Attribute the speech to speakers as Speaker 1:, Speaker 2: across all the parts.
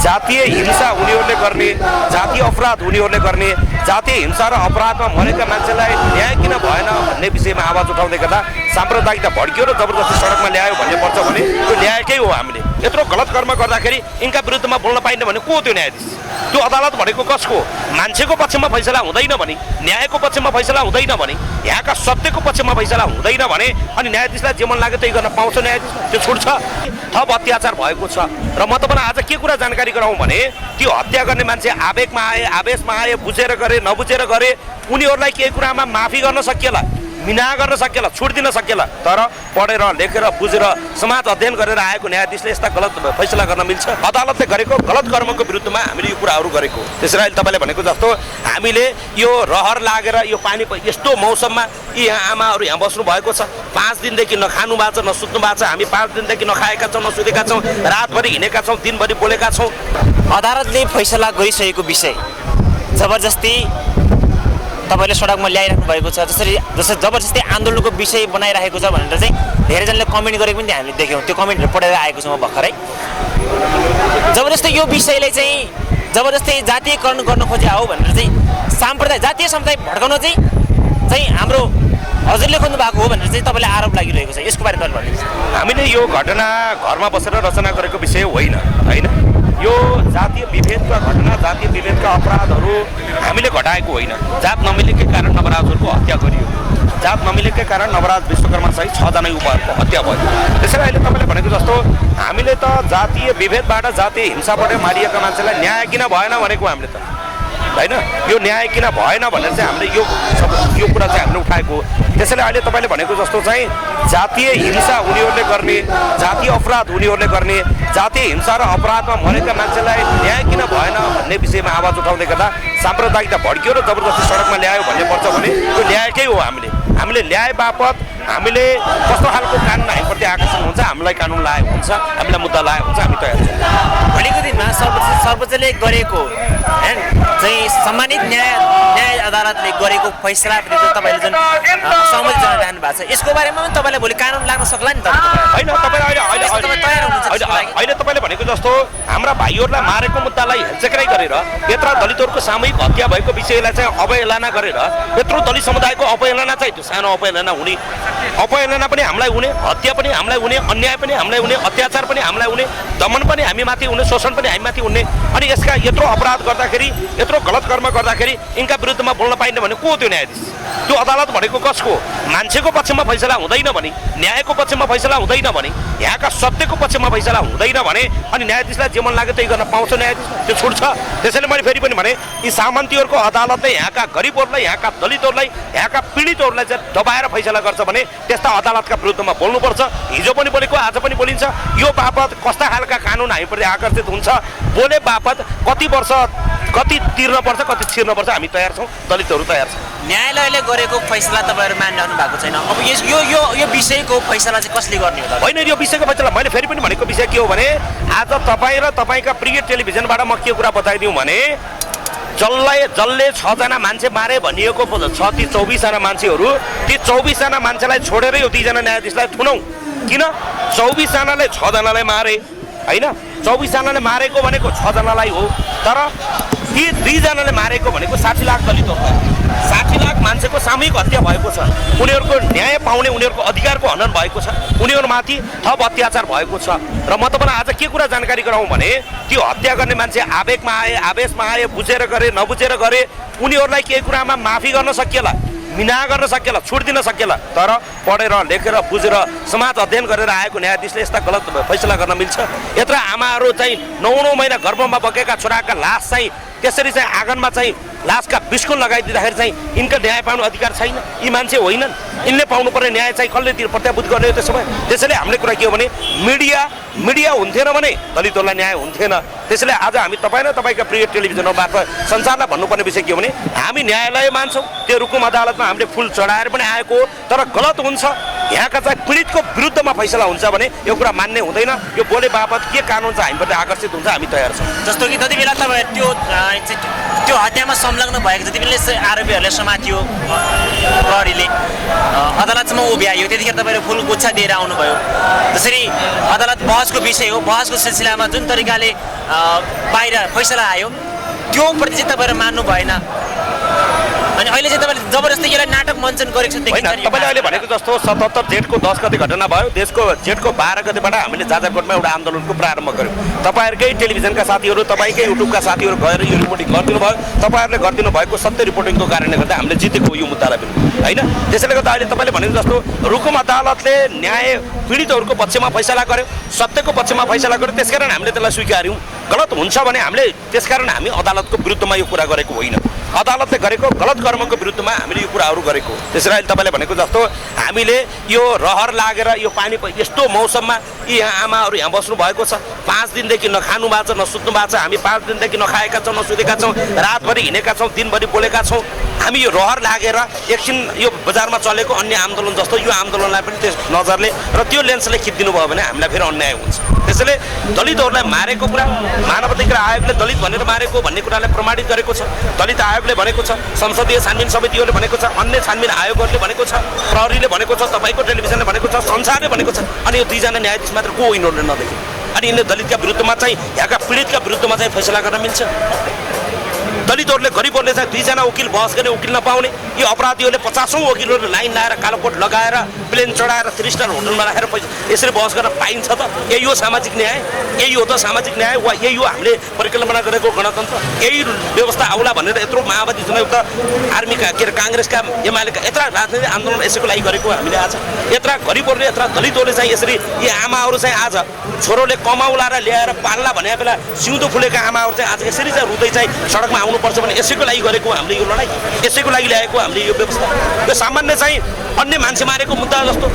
Speaker 1: जातीय हिंसा उनीहरूले गर्ने, जातीय अपराध उनीहरूले गर्ने, जातीय हिंसा र अपराधमा मरेका मान्छेलाई न्याय किन भएन भन्ने विषयमा आवाज उठाउँदै गर्दा साम्प्रदायिकता भड्कियो र जबरजस्ती सडकमा ल्यायो भन्ने पर्छ भने त्यो न्यायकै हो। हामीले यत्रो गलत कर्म गर्दाखेरि यिनका विरुद्धमा बोल्न पाइन्न भने को त्यो न्यायाधीश? त्यो अदालत भनेको कसको? मान्छेको पक्षमा फैसला हुँदैन भने, न्यायको पक्षमा फैसला हुँदैन भने, यहाँका सत्यको पक्षमा फैसला हुँदैन भने अनि न्यायाधीशलाई जे मन लाग्यो त्यही गर्न पाउँछ न्यायाधीश? त्यो छुट्छ? थप अत्याचार भएको छ र म तपाईँलाई आज के कुरा जानकारी गराउँ भने त्यो हत्या गर्ने मान्छे आवेगमा आए, आवेशमा आए, बुझेर गरे नबुझेर गरे, उनीहरूलाई केही कुरामा माफी गर्न सकिएला, मिना गर्न सकिएला, छुट दिन सकिएला, तर पढेर लेखेर बुझेर समाज अध्ययन गरेर आएको न्यायाधीशले यस्ता गलत फैसला गर्न मिल्छ? अदालतले गरेको गलत कर्मको विरुद्धमा हामीले यो कुराहरू गरेको। त्यसैले अहिले तपाईँले भनेको जस्तो हामीले यो रहर लागेर यो पानी यस्तो मौसममा यी यहाँ आमाहरू यहाँ बस्नु भएको छ, 5 दिनदेखि नखानु भएको छ, नसुत्नु भएको छ, हामी 5 दिनदेखि नखाएका छौँ, नसुतेका छौँ, रातभरि हिँडेका छौँ, दिनभरि बोलेका छौँ।
Speaker 2: अदालतले फैसला गरिसकेको विषय जबरजस्ती तपाईँले सडकमा ल्याइराख्नु भएको छ, जसरी जबरजस्ती आन्दोलनको विषय बनाइराखेको छ भनेर चाहिँ धेरैजनाले कमेन्ट गरेको पनि हामीले देख्यौँ। त्यो कमेन्टहरू पढेर आएको छु म भर्खरै। जबरजस्ती यो विषयलाई चाहिँ जबरजस्ती जातीयकरण गर्न खोज्या हो भनेर चाहिँ जातीय समुदाय भड्काउन चाहिँ हाम्रो हजुरले खोज्नु भएको हो भनेर चाहिँ तपाईँले आरोप लागिरहेको छ। यसको बारेमा तपाईँले भन्नुहुन्छ?
Speaker 1: हामीले यो घटना घरमा बसेर रचना गरेको विषय होइन, होइन। यो जातीय विभेदका घटना, जातीय विभेदका अपराधहरू हामीले घटाएको होइन। जात नमिलेकै कारण नवराजहरूको हत्या गरियो, जात नमिलेकै कारण नवराज विश्वकर्मा सहित 6 जना युवाहरूको हत्या भयो। त्यसैले अहिले तपाईँले भनेको जस्तो हामीले त जातीय विभेदबाट, जातीय हिंसाबाट मारिएका मान्छेलाई न्याय किन भएन भनेको हामीले त, होइन? यो न्याय किन भएन भनेर चाहिँ हामीले यो कुरा चाहिँ हामीले उठाएको। त्यसैले अहिले तपाईँले भनेको जस्तो चाहिँ जातीय हिंसा उनीहरूले गर्ने, जातीय अपराध उनीहरूले गर्ने, जातीय हिंसा र अपराधमा मरेका मान्छेलाई न्याय किन भएन भन्ने विषयमा आवाज उठाउँदै गर्दा साम्प्रदायिकता भड्कियो र जबरजस्ती सडकमा ल्यायो भन्ने पर्छ भने त्यो न्यायकै हो। हामीले ल्याए बापत हामीले कस्तो खालको कानुन हामीप्रति आकर्षण हुन्छ, हामीलाई कानुन लागेको हुन्छ, हामीलाई मुद्दा लागेको हुन्छ, हामी तयार छौँ।
Speaker 2: भोलिको दिनमा सर्वोच्चले गरेको चाहिँ सम्मानित न्याय अदालतले गरेको फैसला तपाईँले जुन सहमति जनाइरहनु भएको छ, यसको बारेमा पनि तपाईँलाई भोलि कानुन लाग्न सक्ला नि त?
Speaker 1: होइन, तपाईँ अहिले तपाईँले भनेको जस्तो हाम्रा भाइहरूलाई मारेको मुद्दालाई हेलचेक्राइ गरेर यत्रो दलितहरूको सामूहिक हत्या भएको विषयलाई चाहिँ अवहेलना गरेर यत्रो दलित समुदायको अवहेलना चाहिँ त्यो सानो अवहेलना हुने, अपहेलना पनि हामीलाई हुने, हत्या पनि हामीलाई हुने, अन्याय पनि हामीलाई हुने, अत्याचार पनि हामीलाई हुने, दमन पनि हामी माथि हुने, शोषण पनि हामी माथि हुने। अनि यसका यत्रो अपराध गर्दाखेरि, यत्रो गलत कर्म गर्दाखेरि यिनका विरुद्धमा बोल्न पाइन्न भने को त्यो न्यायाधीश? त्यो अदालत भनेको कसको? मान्छेको पक्षमा फैसला हुँदैन भने, न्यायको पक्षमा फैसला हुँदैन भने, यहाँका सत्यको पक्षमा फैसला हुँदैन भने अनि न्यायाधीशलाई जे मन लाग्यो त्यही गर्न पाउँछ न्यायाधीश? त्यो छुट्छ? त्यसैले मैले फेरि पनि भने यी सामन्तीहरूको अदालतले यहाँका गरिबहरूलाई, यहाँका दलितहरूलाई, यहाँका पीडितहरूलाई चाहिँ दबाएर फैसला गर्छ भने त्यस्ता अदालतका विरुद्धमा बोल्नुपर्छ। हिजो पनि बोलेको, आज पनि बोलिन्छ। यो बापत कस्ता खालका कानुन हामीप्रति आकर्षित हुन्छ, बोले बापत कति वर्ष कति तिर्नुपर्छ, कति छिर्नुपर्छ, हामी तयार छौँ, दलितहरू तयार छौँ।
Speaker 2: न्यायालयले गरेको फैसला तपाईँहरू मानिरहनु भएको छैन। अब यो विषयको फैसला चाहिँ कसले गर्ने हो?
Speaker 1: होइन, यो विषयको फैसला मैले फेरि पनि भनेको विषय के हो भने आज तपाईँ र तपाईँका प्रिय टेलिभिजनबाट म के कुरा बताइदिउँ भने जसले 6 जना मान्छे मारे भनिएको छ, ती 24 जना मान्छेहरू, ती 24 जना मान्छेलाई छोडेर यो 2 जना न्यायाधीशलाई थुनौँ किन? 24 जनाले 6 जनालाई मारे, होइन? 24 जनाले मारेको भनेको 6 जनालाई हो, तर ती 2 जनाले मारेको भनेको 60 लाख दलितहरूलाई, 60 लाख मान्छेको सामूहिक हत्या भएको छ। उनीहरूको न्याय पाउने, उनीहरूको अधिकारको हनन भएको छ, उनीहरूमाथि थप अत्याचार भएको छ। र म तपाईँलाई आज के कुरा जानकारी गराउँ भने त्यो हत्या गर्ने मान्छे आवेगमा आए, आवेशमा आए, बुझेर गरे नबुझेर गरे, उनीहरूलाई केही कुरामा माफी गर्न सकिएला, मिना गर्न सकिएला, छुट दिन सकिएला, तर पढेर लेखेर बुझेर समाज अध्ययन गरेर आएको न्यायाधीशले यस्ता गलत फैसला गर्न मिल्छ? यत्र आमाहरू चाहिँ 9 महिना गर्भमा बगेका छोराका लास चाहिँ त्यसरी चाहिँ आँगनमा चाहिँ लासका बिस्कुट लगाइदिँदाखेरि चाहिँ यिनका न्याय पाउनु अधिकार छैन? यी मान्छे होइनन्? यिनले पाउनुपर्ने न्याय चाहिँ कसले प्रत्याभूत गर्ने हो त्यसो भए? त्यसैले हामीले कुरा के हो भने मिडिया हुन्थेन भने दलितहरूलाई न्याय हुन्थेन। त्यसैले आज हामी तपाईँ र तपाईँका प्रिय टेलिभिजनबाट संसारलाई भन्नुपर्ने विषय के हो भने हामी न्यायालय मान्छौँ। त्यो रुकुम अदालतमा हामीले फुल चढाएर पनि आएको हो, तर गलत हुन्छ यहाँका चाहिँ पीडितको विरुद्धमा फैसला हुन्छ भने यो कुरा मान्ने हुँदैन। यो बोले बापत के कानुन चाहिँ हामीबाट आकर्षित हुन्छ, हामी तयार छौँ।
Speaker 2: जस्तो कि जति बेला तपाईँ त्यो हत्यामा संलग्न भएको जति बेला आरोपीहरूले समातियो प्रहरीले अदालतसम्म उभ्यायो, त्यतिखेर तपाईँले फुल गुच्छा दिएर आउनुभयो। जसरी अदालत बहसको विषय हो, बहसको सिलसिलामा जुन तरिकाले बाहिर फैसला आयो त्यो प्रति चाहिँ तपाईँहरू मान्नु भएन। अनि अहिले चाहिँ तपाईँले जबरजस्ती यसलाई नाटक मञ्चन गरेको छ।
Speaker 1: तपाईँले अहिले भनेको जस्तो 77 जेठको 10 गते घटना भयो, देशको जेठको 12 गतेबाट हामीले जाजरकोटमा एउटा आन्दोलनको प्रारम्भ गर्यौँ। तपाईँहरूकै टेलिभिजनका साथीहरू, तपाईँकै युट्युबका साथीहरू गएर यो रिपोर्टिङ गरिदिनु भयो। तपाईँहरूले गरिदिनु भएको सत्य रिपोर्टिङको कारणले गर्दा हामीले जितेको यो मुद्दालाई पनि होइन। त्यसैले गर्दा अहिले तपाईँले भनेको जस्तो रुकुम अदालतले न्याय पीडितहरूको पक्षमा फैसला गर्यो, सत्यको पक्षमा फैसला गर्यो, त्यसकारण हामीले त्यसलाई स्वीकार्यौँ। गलत हुन्छ भने हामीले त्यसकारण हामी अदालतको विरुद्धमा यो कुरा गरेको होइन, अदालतले गरेको गलत कर्मको विरुद्धमा हामीले यो कुराहरू गरेको। त्यसरी अहिले तपाईँले भनेको जस्तो हामीले यो रहर लागेर यो पानी यस्तो मौसममा यी यहाँ आमाहरू यहाँ बस्नु भएको छ, 5 दिनदेखि नखानु भएको छ, नसुत्नु भएको छ। हामी 5 दिनदेखि नखाएका छौँ, नसुतेका छौँ, रातभरि हिँडेका छौँ, दिनभरि बोलेका छौँ। हामी यो रहर लागेर एकछिन यो बजारमा चलेको अन्य आन्दोलन जस्तो यो आन्दोलनलाई पनि त्यस नजरले र त्यो लेन्सले खिचिदिनु भयो भने हामीलाई फेरि अन्याय हुन्छ। त्यसैले दलितहरूलाई मारेको कुरा मानवाधिकार आयोगले दलित भनेर मारेको भन्ने कुरालाई प्रमाणित गरेको छ। दलित आयोगले भनेको छ, संसदीय छानबिन समितिहरूले भनेको छ, अन्य छानबिन आयोगहरूले भनेको छ, प्रहरीले भनेको छ, तपाईँको टेलिभिजनले भनेको छ, संसारले भनेको छ। अनि यो 2 जना न्यायाधीश मात्र को यिनीहरूले नदेखे? अनि यिनले दलितका विरुद्धमा चाहिँ यहाँका पीडितका विरुद्धमा चाहिँ फैसला गर्न मिल्छ? दलितहरूले गरिबहरूले चाहिँ 2 जना वकिल बहस गर्ने वकिल नपाउने, यो अपराधीहरूले 50औं वकिलहरूले लाइन लाएर कालोकोट लगाएर प्लेन चढाएर 3 स्टार होटलमा राखेर यसरी बहस गर्न पाइन्छ त? यही हो सामाजिक न्याय? यही हो त सामाजिक न्याय? वा यही हो हामीले परिकल्पना गरेको गणतन्त्र? यही व्यवस्था आउला भनेर यत्रो माओवादी जनयुक्त आर्मीका के अरे काङ्ग्रेसका एमालेका यत्रा राजनीतिक आन्दोलन यसैको लागि गरेको हामीले आज यत्रा गरिबहरूले यत्रा दलितहरूले चाहिँ यसरी यी आमाहरू चाहिँ आज छोरोले कमाउला र ल्याएर पाल्ला भने बेला सिउँदो फुलेका आमाहरू चाहिँ आज यसरी चाहिँ रुँदै चाहिँ सडकमा आउनुपर्छ भने यसैको लागि गरेको हामीले यो लडाइँ, यसैको लागि ल्याएको हामीले यो व्यवस्था। यो सामान्य चाहिँ अन्य मान्छे मारेको मुद्दा जस्तो,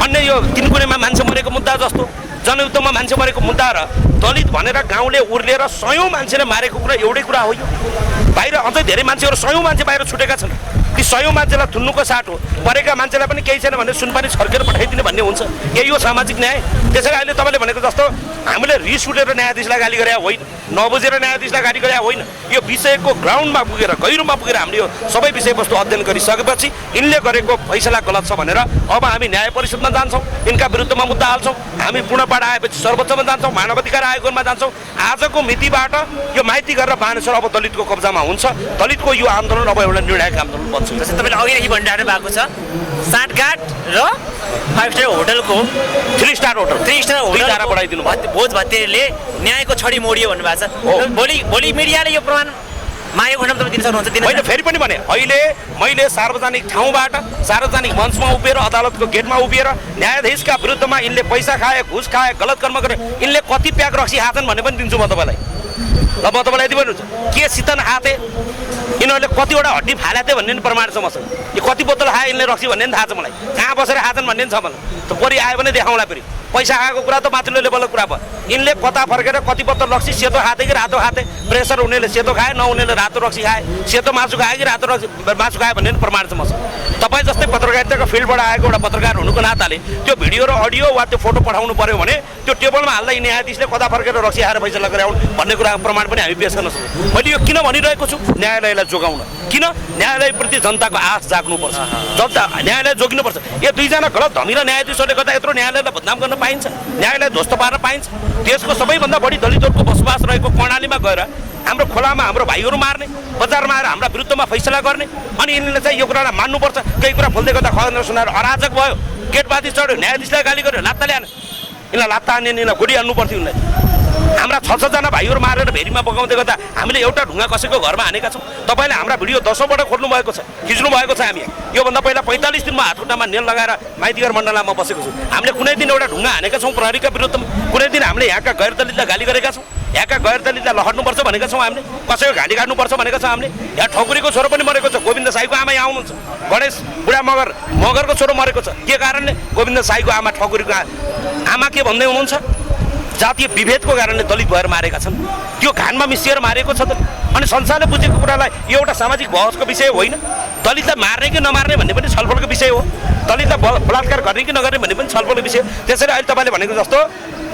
Speaker 1: अन्य यो तिनकुनेमा मान्छे मरेको मुद्दा जस्तो, जनयुद्धमा मान्छे मरेको मुद्दा र दलित भनेर गाउँले उर्लेर 100औं मान्छेले मारेको कुरा एउटै कुरा हो। यो बाहिर अझै धेरै मान्छेहरू 100औं मान्छे बाहिर छुटेका छन्। ती 100औं मान्छेलाई थुन्नुको साटो परेका मान्छेलाई पनि केही छैन भने सुनपानी छर्केर पठाइदिने भन्ने हुन्छ। यही हो सामाजिक न्याय। त्यसैले अहिले तपाईँले भनेको जस्तो हामीले रिस उठेर न्यायाधीशलाई गाली गरे होइन, नबुझेर न्यायाधीशलाई गाली गरे होइन। यो विषयको ग्राउन्डमा पुगेर गहिरोमा पुगेर हामीले यो सबै विषयवस्तु अध्ययन गरिसकेपछि यिनले गरेको फैसला गलत छ भनेर अब हामी न्याय परिषदमा जान्छौँ, यिनका विरुद्धमा मुद्दा हाल्छौँ। हामी पूर्णपाठ आएपछि सर्वोच्चमा जान्छौँ, मानवाधिकार आयोगमा जान्छौँ। आजको मितिबाट यो माइती गरेर बानेश्वर अब दलितको कब्जामा हुन्छ। दलितको यो आन्दोलन अब एउटा निर्णायक आन्दोलन बन्छ।
Speaker 2: जस्तै तपाईँले अघिदेखि भनिराख्नु भएको छ साँठगाँठ र 5 स्टार होटलको
Speaker 1: 3 स्टार होटल
Speaker 2: 3 स्टार होटल
Speaker 1: बढाइदिनु
Speaker 2: भोज भत्तेले न्यायको छडी मोडियो भन्नुभएको छ। भोलि मिडियाले यो प्रमाण माया खण्डमा तपाईँ दिन सक्नुहुन्छ?
Speaker 1: मैले फेरि पनि भने अहिले मैले सार्वजनिक ठाउँबाट सार्वजनिक मञ्चमा उभिएर अदालतको गेटमा उभिएर न्यायाधीशका विरुद्धमा यिनले पैसा खाए, घुस खाए, गलत कर्म गरे, यिनले कति प्याक रक्सी खाछन् भने पनि दिन्छु म तपाईँलाई। ल म तपाईँलाई यति भन्नुहुन्छ के सितन खाथे, यिनीहरूले कतिवटा हड्डी फालेथे भन्ने पनि प्रमाण छ मसँग। यो कति बोतल खाए यिनले रक्सी भन्ने पनि थाहा छ मलाई, कहाँ बसेर खाछन् भन्ने पनि छ मलाई। त परि आयो भने देखाउँला फेरि। पैसा खाएको कुरा त माथिल्लो लेभलको कुरा भयो। यिनले कता फर्केर कति बोतल रक्सी सेतो खाथे कि रातो खाथे, प्रेसर हुनेले सेतो खाए, नहुनेले रातो रक्सी खाए, सेतो मासु खाए कि रातो मासु खाए भन्ने पनि प्रमाण छ मसँग। तपाईँ जस्तै पत्रकारिताको फिल्डबाट आएको एउटा पत्रकार हुनुको नाताले त्यो भिडियो र अडियो वा त्यो फोटो पठाउनु पर्यो भने त्यो टेबलमा हाल्दा न्यायाधीशले कता फर्केर रक्सी खाएर फैसला गरे भन्ने कुरा प्रमाण पनि हामी पेश गर्न सक्छौँ। मैले यो किन भनिरहेको छु? न्यायालयलाई जोगाउन। किन? न्यायालयप्रति जनताको आश जाग्नुपर्छ, जनता न्यायालय जोगिनुपर्छ। यो 2 जना गलत धमिलो न्यायाधीशहरूले गर्दा यत्रो न्यायालयलाई बदनाम गर्न पाइन्छ, न्यायालय ध्वस्त पार्न पाइन्छ? देशको सबैभन्दा बढी दलितहरूको बसोबास रहेको कर्णालीमा गएर हाम्रो खोलामा हाम्रो भाइहरू मार्ने, बजारमा आएर हाम्रा विरुद्धमा फैसला गर्ने, अनि यिनले चाहिँ यो कुरालाई मान्नुपर्छ। केही कुरा खोल्दै गर्दा खबर सुनाएर अराजक भयो, गेटमाथि चढ्यो, न्यायाधीशलाई गाली गर्यो, लात्ता ल्याएन, यिनलाई लात्ता हान्ने, यिनलाई गोली हान्नु पर्थ्यो। यिनलाई हाम्रा 6 जना भाइहरू मारेर भेरीमा बगाउँदै गर्दा हामीले एउटा ढुङ्गा कसैको घरमा हानेका छौँ। तपाईँले हाम्रा भिडियो 10औँबाट खोल्नु भएको छ, खिच्नु भएको छ। हामी योभन्दा पहिला 45 दिनमा हातखुट्टामा नेल लगाएर माइतीघर मण्डलामा बसेको छु। हामीले कुनै दिन एउटा ढुङ्गा हानेका छौँ प्रहरीका विरुद्धमा? कुनै दिन हामीले यहाँका गैर दलितलाई गाली गरेका छौँ? यहाँका गैर दलितलाई लहर्नुपर्छ भनेका छौँ हामीले? कसैको घाँटी काट्नुपर्छ भनेका छौँ हामीले? यहाँ ठकुरीको छोरो पनि मरेको छ, गोविन्द साईको आमा यहाँ आउनुहुन्छ। गणेश बुढा मगरको छोरो मरेको छ। के कारणले? गोविन्द साईको आमा ठकुरीको आमा के भन्दै हुनुहुन्छ? जातीय विभेदको कारणले दलित भएर मारेका छन्, त्यो घानमा मिसिएर मारेको छ त। अनि संसारले बुझेको कुरालाई यो एउटा सामाजिक बहसको विषय होइन। दलितलाई मार्ने कि नमार्ने भन्ने पनि छलफलको विषय हो, दलितलाई बलात्कार गर्ने कि नगर्ने भन्ने पनि छलफलको विषय। त्यसैले अहिले तपाईँले भनेको जस्तो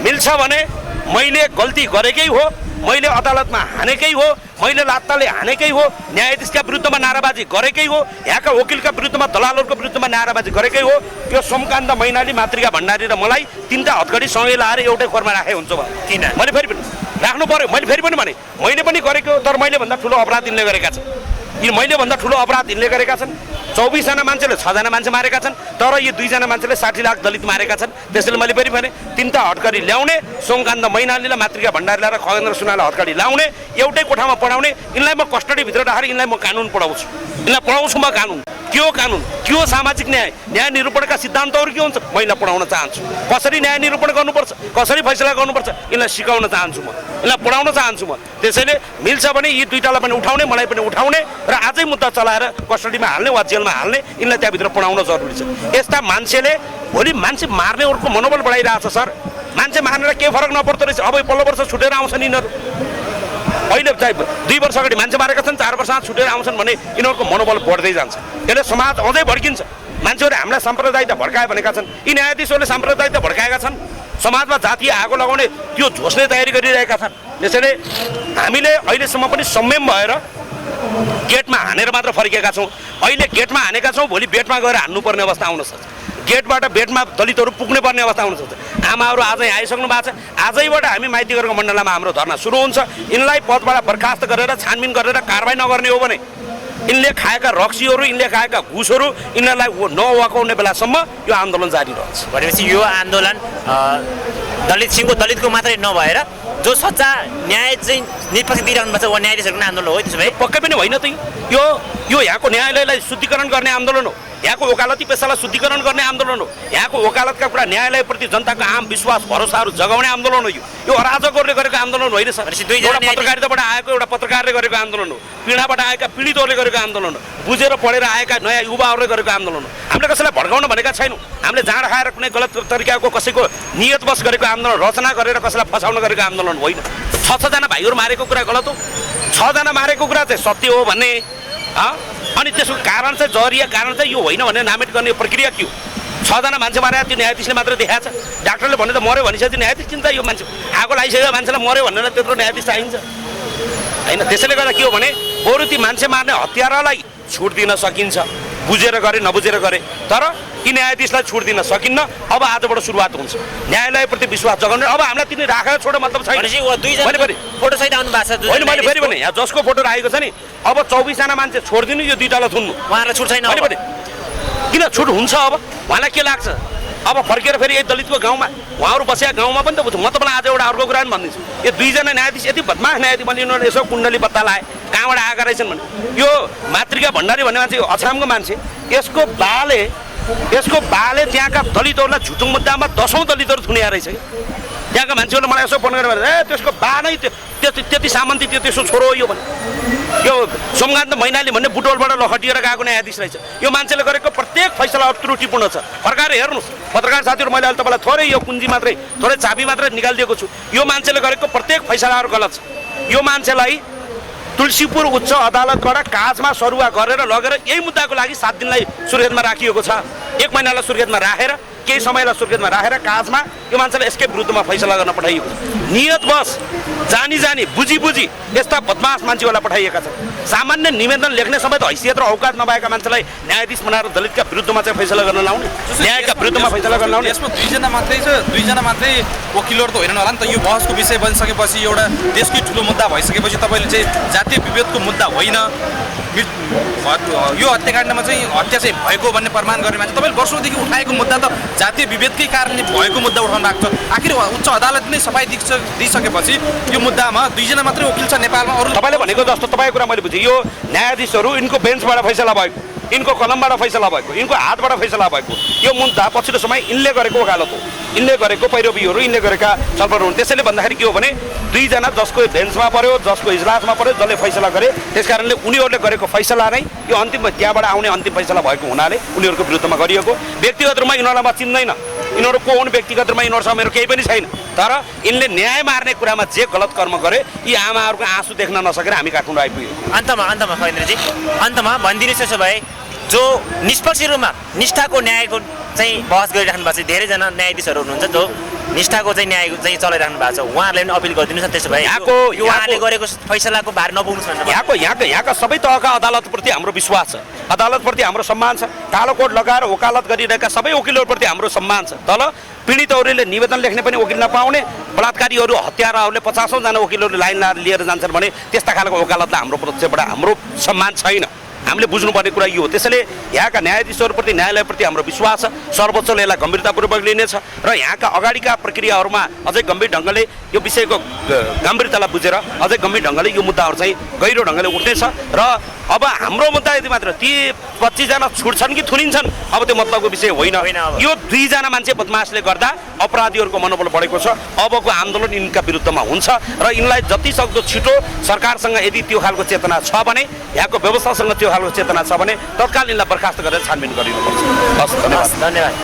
Speaker 1: मिल्छ भने मैले गल्ती गरेकै हो, मैले अदालतमा हानेकै हो, मैले लात्ताले हानेकै हो, न्यायाधीशका विरुद्धमा नाराबाजी गरेकै हो, यहाँका वकिलका विरुद्धमा दलालहरूको विरुद्धमा नाराबाजी गरेकै हो, यो सोमकान्त मैनाली, मातृका भण्डारी र मलाई तिनवटा हतघडी सँगै लाएर एउटै खोरमा राखे हुन्छ किन मैले फेरि पनि राख्नु पर्यो। मैले फेरि पनि भने मैले पनि गरेको, तर मैले भन्दा ठुलो अपराध यिनले गरेका छन्। यी मैले भन्दा ठुलो अपराध यिनले गरेका छन्। 24 जना मान्छेले 6 जना मान्छे मारेका छन्, तर यी 2 जना मान्छेले 60 लाख दलित मारेका छन्। त्यसैले मैले फेरि भने तिनवटा हतकडी ल्याउने, सोमकान्त मैनालीलाई, मातृका भण्डारीलाई र खगेन्द्र सुनालाई हतकडी ल्याउने, एउटै कोठामा पढाउने, यिनलाई म कस्टडीभित्र राखेर यिनलाई म कानुन पढाउँछु, यिनलाई पढाउँछु म कानुन। के हो कानुन, के हो सामाजिक न्याय, न्याय निरूपणका सिद्धान्तहरू के हुन्छ म यिनलाई पढाउन चाहन्छु। कसरी न्याय निरूपण गर्नुपर्छ, कसरी फैसला गर्नुपर्छ यिनलाई सिकाउन चाहन्छु म, यिनलाई पढाउन चाहन्छु म। त्यसैले मिल्छ भने यी दुईटालाई पनि उठाउने, मलाई पनि उठाउने र आजै मुद्दा चलाएर कस्टडीमा हाल्ने वा जेलमा हाल्ने, यिनलाई त्यहाँभित्र पढाउन जरुरी छ। यस्ता मान्छेले भोलि मान्छे मार्नेहरूको मनोबल बढाइरहेछ सर। मान्छे मार्नेर केही फरक नपर्दो रहेछ। अब पल्लो वर्ष छुटेर आउँछन् यिनीहरू, अहिले चाहिँ 2 वर्ष अगाडि मान्छे मारेका छन्, 4 वर्षमा छुटेर आउँछन् भने यिनीहरूको मनोबल बढ्दै जान्छ। यसले समाज अझै भड्किन्छ। मान्छेहरूले हामीलाई साम्प्रदायिकता भड्काए भनेका छन्, यी न्यायाधीशहरूले साम्प्रदायिकता भड्काएका छन्, समाजमा जातीय आगो लगाउने त्यो झोस्ने तयारी गरिरहेका छन्। त्यसैले हामीले अहिलेसम्म पनि संयम भएर गेटमा हानेर मात्र फर्केका छौँ। अहिले गेटमा हानेका छौँ, भोलि बेटमा गएर हान्नुपर्ने अवस्था आउन सक्छ। गेटबाट बेटमा दलितहरू पुग्ने पर्ने अवस्था आउन सक्छ। आमाहरू आजै आइसक्नु भएको छ। आजैबाट हामी माइतीघरको मण्डलमा हाम्रो धरना सुरु हुन्छ। यिनलाई पदबाट बर्खास्त गरेर छानबिन गरेर कारबाही नगर्ने हो भने यिनले खाएका रक्सीहरू, यिनले खाएका घुसहरू यिनीहरूलाई नवाकाउने बेलासम्म यो आन्दोलन जारी रहन्छ।
Speaker 2: भनेपछि यो आन्दोलन दलितको मात्रै नभएर जो सच्चा न्याय चाहिँ निष्पक्ष दिइरहनु भएको छ वा न्यायाधीशहरूको आन्दोलन हो। त्यसो भए
Speaker 1: पक्कै पनि होइन त यो यहाँको न्यायालयलाई शुद्धिकरण गर्ने आन्दोलन हो, यहाँको वकालती पेसालाई शुद्धिकरण गर्ने आन्दोलन हो, यहाँको वकालतका कुरा न्यायालयप्रति जनताको आम विश्वास भरोसाहरू जगाउने आन्दोलन हो। यो अराजकहरूले गरेको आन्दोलन होइन सर। एउटा पत्रकारिताबाट आएको एउटा पत्रकारले गरेको आन्दोलन हो, पीडाबाट आएका पीडितहरूले गरेको आन्दोलन हो, बुझेर पढेर आएका नयाँ युवाहरूले गरेको आन्दोलन हो। हामीले कसैलाई भड्काउन भनेका छैनौँ। हामीले जाँड खाएर कुनै गलत तरिकाको कसैको नियतवश गरेको आन्दोलन, रचना गरेर कसैलाई फसाउन गरेको आन्दोलन होइन। 6 जना भाइहरू मारेको कुरा गलत हो, 6 जना मारेको कुरा चाहिँ सत्य हो भन्ने, अनि त्यसको कारण चाहिँ जहरिया कारण चाहिँ यो होइन भनेर नामित गर्ने प्रक्रिया के हो? 6 जना मान्छे मारेर त्यो न्यायाधीशले मात्र देखाएको छ। डाक्टरले भने त मऱ्यो भनिसक्यो, न्यायाधीश चिन्ता यो मान्छे आगो लागिसकेको मान्छेलाई मऱ्यो भनेर त्यत्रो न्यायाधीश चाहिन्छ होइन। त्यसैले गर्दा के हो भने बरु ती मान्छे मार्ने हत्यारालाई छुट दिन सकिन्छ, बुझेर गरे नबुझेर गरे, तर यी न्यायाधीशलाई छुट दिन सकिन्न। अब आजबाट सुरुवात हुन्छ न्यायालयप्रति विश्वास जगाउने। अब हामीलाई तिनी राखेर छोडो मतलब छैन।
Speaker 2: फोटो सहित आउनु भएको छ
Speaker 1: होइन, मैले फेरि भने यहाँ जसको फोटो राखेको छ नि, अब 24 जना मान्छे छोडिदिनु, यो दुईटालाई थुन्नु,
Speaker 2: उहाँहरूलाई छुट छैन।
Speaker 1: किन छुट हुन्छ? अब उहाँलाई के लाग्छ? अब फर्केर फेरि यही दलितको गाउँमा उहाँहरू बसेका गाउँमा पनि त बुझ्छु। म तपाईँलाई आज एउटा अर्को कुरा पनि भनिदिन्छु। यो 2 जना न्यायाधीश यति बदमास न्यायाधीश भने यिनीहरूले यसो कुण्डली पत्ता लाए, कहाँबाट आएका रहेछन् भने यो मातृका भण्डारी भन्ने मान्छे, यो अछामको मान्छे, यसको बाले त्यहाँका दलितहरूलाई झुटुङ मुद्दामा 10औँ दलितहरू थुनिया रहेछ कि। त्यहाँका मान्छेहरूले मलाई यसो फोन गरेर त्यसको बा नै त्यति सामन्ती त्यसो छोरो यो भने यो सोमकान्त मैनाली भन्ने बुटोलबाट लखटिएर गएको न्यायाधीश रहेछ। यो मान्छेले गरेको प्रत्येक फैसला त्रुटिपूर्ण छ। फर्काएर हेर्नुहोस् पत्रकार साथीहरू, मैले अहिले तपाईँलाई थोरै यो कुञ्जी मात्रै, थोरै चाबी मात्रै निकालिदिएको छु। यो मान्छेले गरेको प्रत्येक फैसलाहरू गलत छ। यो मान्छेलाई तुलसीपुर उच्च अदालतबाट काजमा सरुवा गरेर लगेर यही मुद्दाको लागि 7 दिनलाई सुर्खेतमा राखिएको छ। 1 महिनालाई सुर्खेतमा राखेर, केही समयलाई सुर्खेतमा राखेर काजमा यो मान्छेलाई यसकै विरुद्धमा फैसला गर्न पठाइएको छ। नियतवश जानी बुझी यस्ता बदमास मान्छेहरूलाई पठाइएका छन्। सामान्य निवेदन लेख्ने समेत हैसियत र औकात नभएका मान्छेलाई न्यायाधीश बनाएर दलितका विरुद्धमा चाहिँ फैसला गर्न लाउने, न्यायका विरुद्धमा फैसला गर्न लाउने।
Speaker 3: यसमा 2 जना मात्रै छ, 2 जना मात्रै वकिलहरू त होइनन् होला नि त। यो बहसको विषय बनिसकेपछि, एउटा देशकै ठुलो मुद्दा भइसकेपछि तपाईँले चाहिँ जातीय विभेदको मुद्दा होइन, यो हत्याकाण्डमा चाहिँ हत्या चाहिँ भएको भन्ने प्रमाण गर्ने मान्छे तपाईँले वर्षौँदेखि उठाएको मुद्दा त जातीय विभेदकै कारणले भएको मुद्दा उठाउनु भएको छ। आखिर उच्च अदालतले नै सफाई दिइसकेपछि यो मुद्दामा 2 जना मात्रै वकिल छ नेपालमा। अरू
Speaker 1: तपाईँले भनेको जस्तो तपाईँको कुरा मैले बुझेँ। यो न्यायाधीशहरू यिनको बेन्चबाट फैसला भएको, यिनको कलमबाट फैसला भएको, यिनको हातबाट फैसला भएको यो मुद्दा पछिल्लो समय यिनले गरेको वकालत हो, यिनले गरेको पैरवीहरू, यिनले गरेका छलफलहरू हुन्। त्यसैले भन्दाखेरि के हो भने 2 जना जसको बेन्चमा पर्यो, जसको इजलासमा पर्यो, जसले फैसला गरे, त्यस कारणले उनीहरूले गरेको फैसला नै यो अन्तिम, त्यहाँबाट आउने अन्तिम फैसला भएको हुनाले उनीहरूको विरुद्धमा गरिएको। व्यक्तिगत रूपमा यिनीहरूलाई म चिन्दैन, यिनीहरू को हुन् व्यक्तिगत रूपमा, यिनीहरूसँग मेरो केही पनि छैन। तर यिनले न्याय मार्ने कुरामा जे गलत कर्म गरे, यी आमाहरूको आँसु देख्न नसकेर हामी काठमाडौँ आइपुग्यौँ।
Speaker 2: अन्तमा खगेन्द्रजी, अन्तमा भनिदिनुहोस्। त्यसो भए जो निष्पक्ष रूपमा निष्ठाको न्यायको चाहिँ बहस गरिराख्नु भएको छ धेरैजना न्यायाधीशहरू हुनुहुन्छ जो निष्ठाको चाहिँ न्याय चाहिँ चलाइराख्नु भएको छ उहाँहरूले पनि अपिल गरिदिनुहोस् न त्यसो भए उहाँले गरेको फैसलाको भार नपुग्नुहोस् भनेर
Speaker 1: यहाँका सबै तहका अदालतप्रति हाम्रो विश्वास छ अदालतप्रति हाम्रो सम्मान छ कालो कोट लगाएर वकालत गरिरहेका सबै वकिलहरूप्रति हाम्रो सम्मान छ तर पीडितहरूले निवेदन लेख्ने पनि वकिल नपाउने बलात्कारीहरू हत्याराहरूले 50औं जना वकिलहरू लाइन लिएर जान्छन् भने त्यस्ता खालको वकालतलाई हाम्रो पक्षबाट हाम्रो सम्मान छैन हामीले बुझ्नुपर्ने कुरा यो हो त्यसैले यहाँका न्यायाधीशहरूप्रति न्यायालयप्रति हाम्रो विश्वास छ सर्वोच्चले यसलाई गम्भीरतापूर्वक लिनेछ र यहाँका अगाडिका प्रक्रियाहरूमा अझै गम्भीर ढङ्गले यो विषयको गम्भीरतालाई बुझेर अझै गम्भीर ढङ्गले यो मुद्दाहरू चाहिँ गहिरो ढङ्गले उठ्नेछ र अब हाम्रो मुद्दा यति मात्र ती 25 जना छुट्छन् कि थुनिन्छन् अब त्यो मतलबको विषय होइन यो 2 जना मान्छे बदमासले गर्दा अपराधीहरूको मनोबल बढेको छ अबको आन्दोलन यिनका विरुद्धमा हुन्छ र यिनलाई जति सक्दो छिटो सरकारसँग यदि त्यो खालको चेतना छ भने यहाँको व्यवस्थासँग त्यो खालको चेतना छ भने तत्काल यिनलाई बर्खास्त गरेर छानबिन गरिनुपर्छ। हस्, धन्यवाद।